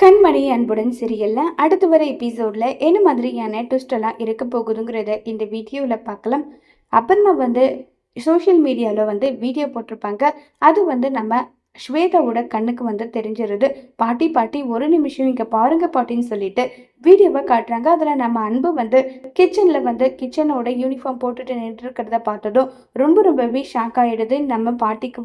கண்மணி அன்புடன் சீரியல்ல அடுத்து வர எபிசோட்ல என்ன மாதிரியான ட்விஸ்ட் எல்லாம் இருக்க போகுதுங்கிறத இந்த வீடியோவில் பார்க்கலாம். அப்புறமா சோஷியல் மீடியாவில் வீடியோ போட்டிருப்பாங்க. அது நம்ம ஸ்வேதாவோட கண்ணுக்கு தெரிஞ்சிருது. பாட்டி பாட்டி ஒரு நிமிஷம் இங்கே பாருங்க பாட்டின்னு சொல்லிட்டு வீடியோவை காட்டுறாங்க. அதில் நம்ம அன்பு கிச்சனில் கிச்சனோட யூனிஃபார்ம் போட்டுட்டு நின்று இருக்கிறத பார்த்ததும் ரொம்பவே ஷாக் ஆகிடுது. நம்ம பாட்டிக்கு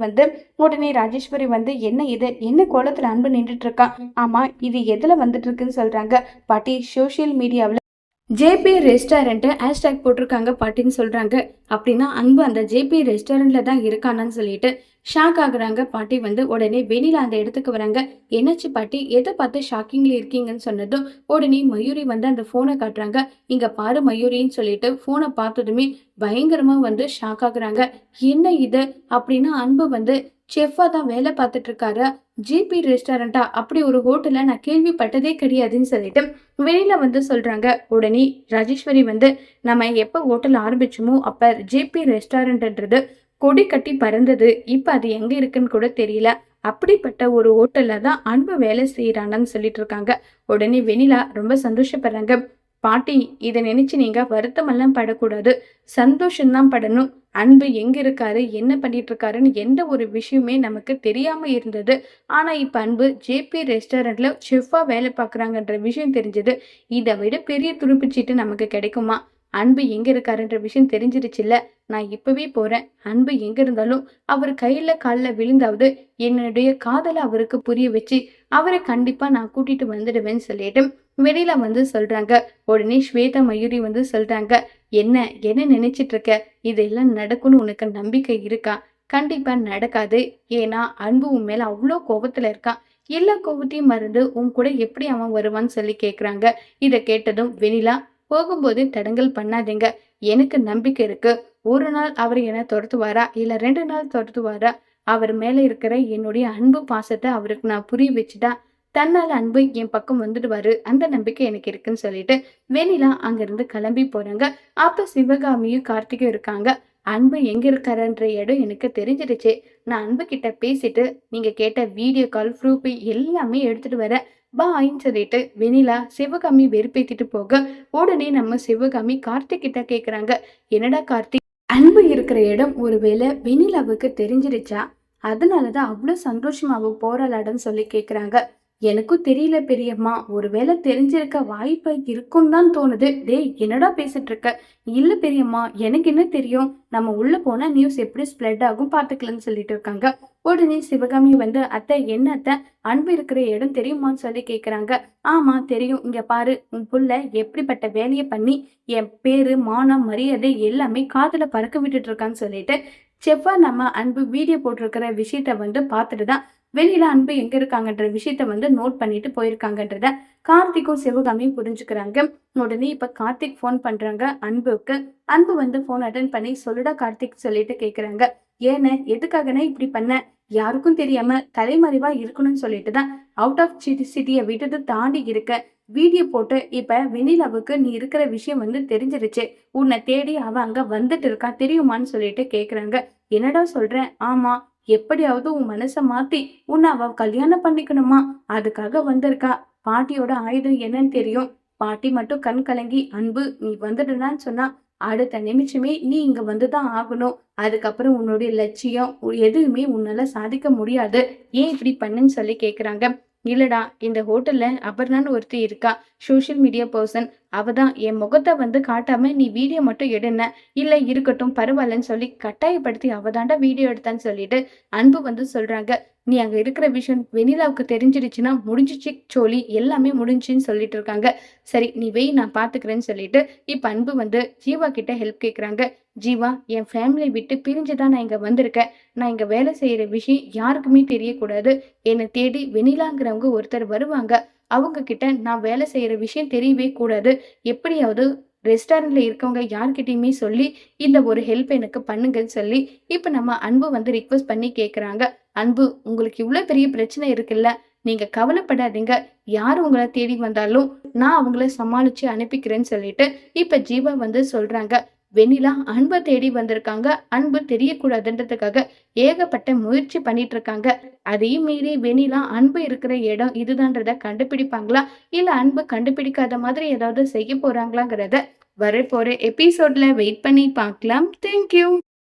உடனே ராஜேஸ்வரி என்ன இது, என்ன கோலத்தில் அன்பு நின்றுட்டு இருக்கான், ஆமாம் இது எதில் வந்துட்டு இருக்குன்னு சொல்கிறாங்க. பாட்டி சோஷியல் மீடியாவில் ஜேபி ரெஸ்டாரண்ட்டு ஹேஷ்டேக் போட்டிருக்காங்க பாட்டின்னு சொல்கிறாங்க. அப்படின்னா அன்பு அந்த ஜேபி ரெஸ்டாரண்ட்டில் தான் இருக்கானான்னு சொல்லிட்டு ஷாக் ஆகுறாங்க. பாட்டி உடனே வெண்ணிலா அந்த இடத்துக்கு வராங்க. என்னாச்சு பாட்டி, எதை பார்த்து ஷாக்கிங்ல இருக்கீங்கன்னு சொன்னதும் உடனே மயூரி அந்த ஃபோனை காட்டுறாங்க. இங்கே பாரு மயூரின்னு சொல்லிட்டு ஃபோனை பார்த்ததுமே பயங்கரமாக ஷாக் ஆகுறாங்க. என்ன இது அப்படின்னு அன்பு செஃப்பாக தான் வேலை பார்த்துட்டு இருக்காரு. ஜிபி ரெஸ்டாரண்ட்டா, அப்படி ஒரு ஹோட்டலை நான் கேள்விப்பட்டதே கிடையாதுன்னு சொல்லிட்டு வெளியில சொல்றாங்க. உடனே ராஜேஸ்வரி நம்ம எப்போ ஹோட்டல் ஆரம்பிச்சோமோ அப்போ ஜிபி ரெஸ்டாரண்ட்ன்றது கொடி கட்டி பறந்தது. இப்போ அது எங்கே இருக்குன்னு கூட தெரியல. அப்படிப்பட்ட ஒரு ஹோட்டலில் தான் அன்பு வேலை செய்கிறான்னு சொல்லிட்டு இருக்காங்க. உடனே வெண்ணிலா ரொம்ப சந்தோஷப்படுறாங்க. பாட்டி, இதை நினைச்சு நீங்க வருத்தமெல்லாம் படக்கூடாது, சந்தோஷம்தான் படணும். அன்பு எங்க இருக்காரு, என்ன பண்ணிட்டு இருக்காருன்னு எந்த ஒரு விஷயமே நமக்கு தெரியாம இருந்தது. ஆனா இப்ப அன்பு ஜேபி ரெஸ்டாரண்ட்ல செஃப்பா வேலை பார்க்குறாங்கன்ற விஷயம் தெரிஞ்சது. இதை விட பெரிய துருப்பிச்சீட்டு நமக்கு கிடைக்குமா? அன்பு எங்க இருக்காருன்ற விஷயம் தெரிஞ்சிருச்சுல்ல, நான் இப்பவே போறேன். அன்பு எங்க இருந்தாலும் அவர் கையில காலில் விழுந்தாவது என்னுடைய காதலை அவருக்கு புரிய வச்சு அவரை கண்டிப்பா நான் கூட்டிட்டு வந்துடுவேன்னு சொல்லிட்டு வெளியில சொல்றாங்க. உடனே ஸ்வேதா மயூரி சொல்றாங்க, என்ன என்ன நினைச்சிட்டு இருக்க, இதெல்லாம் நடக்கும்னு உனக்கு நம்பிக்கை இருக்கா? கண்டிப்பா நடக்காது. ஏன்னா அன்பு உன் மேல அவ்வளோ கோபத்துல இருக்கான். எல்லா கோபத்தையும் மறந்து உன் கூட எப்படி அவன் வருவான்னு சொல்லி கேக்குறாங்க. இதை கேட்டதும் வெண்ணிலா, போகும்போது தடங்கல் பண்ணாதீங்க, எனக்கு நம்பிக்கை இருக்கு. ஒரு நாள் அவர் என்ன துரத்துவாரா இல்ல 2 நாள் துரத்துவாரா? அவர் மேல இருக்கிற என்னுடைய அன்பு பாசத்தை அவருக்கு நான் புரிய வச்சுட்டா தன்னால அன்பு என் பக்கம் வந்துடுவாரு, அந்த நம்பிக்கை எனக்கு இருக்குன்னு சொல்லிட்டு வெண்ணிலா அங்கிருந்து கிளம்பி போறாங்க. அப்ப சிவகாமியும் கார்த்திகும் இருக்காங்க. அன்பு எங்க இருக்காருன்ற இடம் எனக்கு தெரிஞ்சிடுச்சு. நான் அன்பு கிட்ட பேசிட்டு நீங்க கேட்ட வீடியோ கால் ப்ரூஃப் எல்லாமே எடுத்துட்டு வரேன், பாயின்னு சொல்லிட்டு வெண்ணிலா சிவகாமி வெறுப்பேத்திட்டு போக உடனே நம்ம சிவகாமி கார்த்திக் கிட்ட கேக்குறாங்க, என்னடா கார்த்திக், அன்பு இருக்கிற இடம் ஒருவேளை வெண்ணிலாவுக்கு தெரிஞ்சிருச்சா? அதனாலதான் அவ்வளவு சந்தோஷமாவும் போராடான்னு சொல்லி கேக்குறாங்க. எனக்கும் தெரியல பெரியம்மா, ஒருவேளை தெரிஞ்சிருக்க வாய்ப்பு இருக்குன்னு தான் தோணுது. டேய், என்னடா பேசிட்டு இருக்க? இல்ல பெரியம்மா, எனக்கு என்ன தெரியும், நம்ம உள்ள போனா நியூஸ் எப்படி ஸ்ப்ரெட் ஆகும் பாத்துக்கலன்னு சொல்லிட்டு இருக்காங்க. உடனே சிவகாமி அத்தை, என்ன அத்தை, அன்பு இருக்கிற இடம் தெரியுமான்னு சொல்லி கேக்குறாங்க. ஆமா தெரியும், இங்க பாரு, உன் புள்ள எப்படிப்பட்ட வேலையை பண்ணி என் பேரு மானம் மரியாதை எல்லாமே காதுல பறக்க விட்டுட்டு இருக்கான்னு சொல்லிட்டு செவ்வா நம்ம அன்பு வீடியோ போட்டிருக்கிற விஷயத்த பார்த்துட்டு தான் வெளியில அன்பு எங்க இருக்காங்கன்ற விஷயத்த நோட் பண்ணிட்டு போயிருக்காங்கன்றத கார்த்திக்கும் சிவகாமியும் புரிஞ்சுக்கிறாங்க. உடனே இப்ப கார்த்திக் போன் பண்றாங்க அன்புக்கு. அன்பு போன் அட்டன் பண்ணி சொல்லுடா கார்த்திக் சொல்லிட்டு கேக்குறாங்க. ஏன்னு, எதுக்காகனா இப்படி பண்ண, யாருக்கும் தெரியாம தலைமறைவா இருக்கணும்னு சொல்லிட்டு தான் அவுட் ஆஃப் சிட்டியை விட்டுட்டு தாண்டி இருக்க வீடியோ போட்டு இப்ப வெண்ணிலாவுக்கு நீ இருக்கிற விஷயம் தெரிஞ்சிருச்சு. உன்னை தேடி அவ அங்க வந்துட்டு இருக்கா தெரியுமான்னு சொல்லிட்டு கேக்குறாங்க. என்னடா சொல்றேன்? ஆமா, எப்படியாவது உன் மனசை மாத்தி உன்னை அவ கல்யாணம் பண்ணிக்கணுமா, அதுக்காக வந்திருக்கா. பாட்டியோட ஆயுதம் என்னன்னு தெரியும். பாட்டி மட்டும் கண் கலங்கி அன்பு நீ வந்துடுனான்னு சொன்னா அடுத்த நிமிஷமே நீ இங்க வந்துதான் ஆகணும். அதுக்கப்புறம் உன்னுடைய லட்சியம் எதுவுமே உன்னால சாதிக்க முடியாது. ஏன் இப்படி பண்ணுன்னு சொல்லி கேக்குறாங்க. இல்லடா, இந்த ஹோட்டல்ல அபர்ணான்னு ஒருத்தி இருக்கா, சோஷியல் மீடியா பர்சன். அவ தான் என் முகத்தை காட்டாம நீ வீடியோ மட்டும் எடுன, இல்ல இருக்கட்டும் பரவாயில்லன்னு சொல்லி கட்டாயப்படுத்தி அவதாண்டா வீடியோ எடுத்தான்னு சொல்லிட்டு அன்பு சொல்றாங்க. நீ அங்க இருக்கிற விஷயம் வெண்ணிலாவுக்கு தெரிஞ்சிடுச்சுன்னா முடிஞ்சிச்சு சோழி, எல்லாமே முடிஞ்சுன்னு சொல்லிட்டு இருக்காங்க. சரி நீ வெய், நான் பாத்துக்கிறேன்னு சொல்லிட்டு இப்ப அன்பு ஜீவா கிட்ட ஹெல்ப் கேக்குறாங்க. ஜீவா, என் ஃபேமிலி விட்டு பிரிஞ்சுதான் நான் இங்க வந்திருக்கேன். நான் இங்க வேலை செய்யற விஷயம் யாருக்குமே தெரியக்கூடாது. என்னை தேடி வெண்ணிலாங்கிறவங்க ஒருத்தர் வருவாங்க. அவங்க கிட்ட நான் வேலை செய்யற விஷயம் தெரியவே கூடாது. எப்படியாவது ரெஸ்டாரண்ட்ல இருக்கவங்க யார்கிட்டயுமே சொல்லி இந்த ஒரு ஹெல்ப் எனக்கு பண்ணுங்கன்னு சொல்லி இப்ப நம்ம அன்பு ரிக்வெஸ்ட் பண்ணி கேக்குறாங்க. அன்பு, உங்களுக்கு இவ்வளவு பெரிய பிரச்சனை இருக்குல்ல, நீங்க கவலைப்படாதீங்க. யார் உங்களை தேடி வந்தாலும் நான் அவங்கள சமாளிச்சு அனுப்பிக்கிறேன்னு சொல்லிட்டு இப்ப ஜீவா சொல்றாங்க. வெண்ணிலா அன்பை தேடி வந்திருக்காங்க. அன்பு தெரியக்கூடாதுன்றதுக்காக ஏகப்பட்ட முயற்சி பண்ணிட்டு இருக்காங்க. அதையும் மீறி வெண்ணிலா அன்பு இருக்கிற இடம் இதுதான்றத கண்டுபிடிப்பாங்களா? இல்ல அன்பு கண்டுபிடிக்காத மாதிரி ஏதாவது செய்ய போறாங்களாங்கிறத வரப்போற எபிசோட்ல வெயிட் பண்ணி பார்க்கலாம். தேங்க்யூ.